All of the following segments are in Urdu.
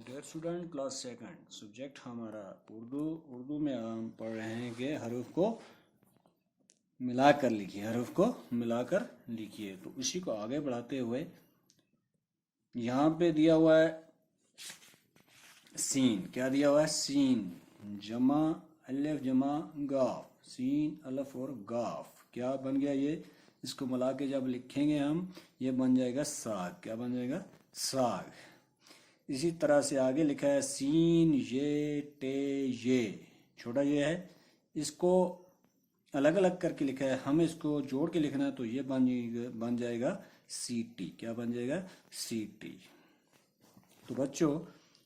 Dear student class second subject ہمارا اردو میں ہم پڑھ رہے ہیں کہ حروف کو ملا کر لکھیے تو اسی کو آگے بڑھاتے ہوئے یہاں پہ دیا ہوا ہے سین. کیا دیا ہوا ہے؟ سین جمع الف جمع گاف، سین الف اور گاف کیا بن گیا؟ یہ اس کو ملا کے جب لکھیں گے ہم یہ بن جائے گا ساگ. کیا بن جائے گا؟ ساگ. اسی طرح سے آگے لکھا ہے سین یہ ٹے یہ چھوٹا یہ ہے، اس کو الگ الگ کر کے لکھا ہے، ہم اس کو جوڑ کے لکھنا ہے تو یہ بن جائے گا سی ٹی. کیا بن جائے گا؟ C T. تو بچوں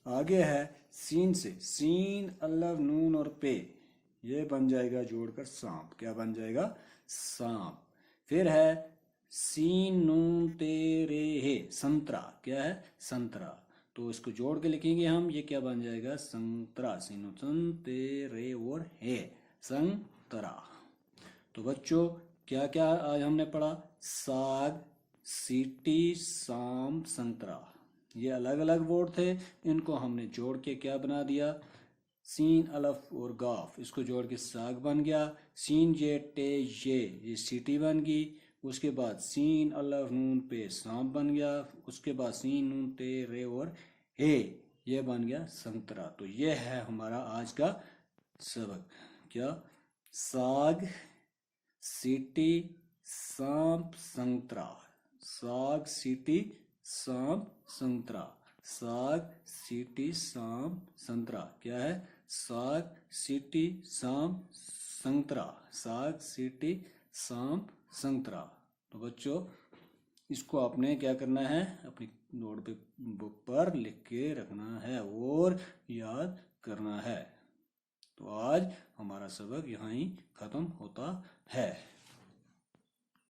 آگے ہے سین سے سین الف نون اور پے، یہ بن جائے گا جوڑ کر سانپ. کیا بن جائے گا؟ سانپ. پھر ہے سین نون تے رے ہے سنترا. کیا ہے؟ سنترا. تو اس کو جوڑ کے لکھیں گے ہم، یہ کیا بن جائے گا؟ سنترا. سین سن تے رے اور ہے سنترا. تو بچوں کیا کیا آج ہم نے پڑھا؟ ساگ، سیٹی، سام، سنترا. یہ الگ الگ ورڈ تھے، ان کو ہم نے جوڑ کے کیا بنا دیا؟ سین الف اور گاف، اس کو جوڑ کے ساگ بن گیا. سین یہ ٹے یہ سیٹی بن گئی. اس کے بعد سین الف نون پہ سانپ بن گیا. اس کے بعد سین نون تے رے اور ہے یہ بن گیا سنترا. تو یہ ہے ہمارا آج کا سبق. کیا؟ ساگ، سیٹی، سانپ، سنترا. ساگ، سیٹی، سانپ، سنترا. ساگ، سیٹی، سانپ، سنترا. کیا ہے؟ ساگ، سیٹی، سانپ، سنترا. ساگ، سیٹی، سانپ، سنترا. تو بچوں اس کو آپ نے کیا کرنا ہے؟ اپنی نوٹ بک پر لکھ کے رکھنا ہے اور یاد کرنا ہے. تو آج ہمارا سبق یہاں ہی ختم ہوتا ہے.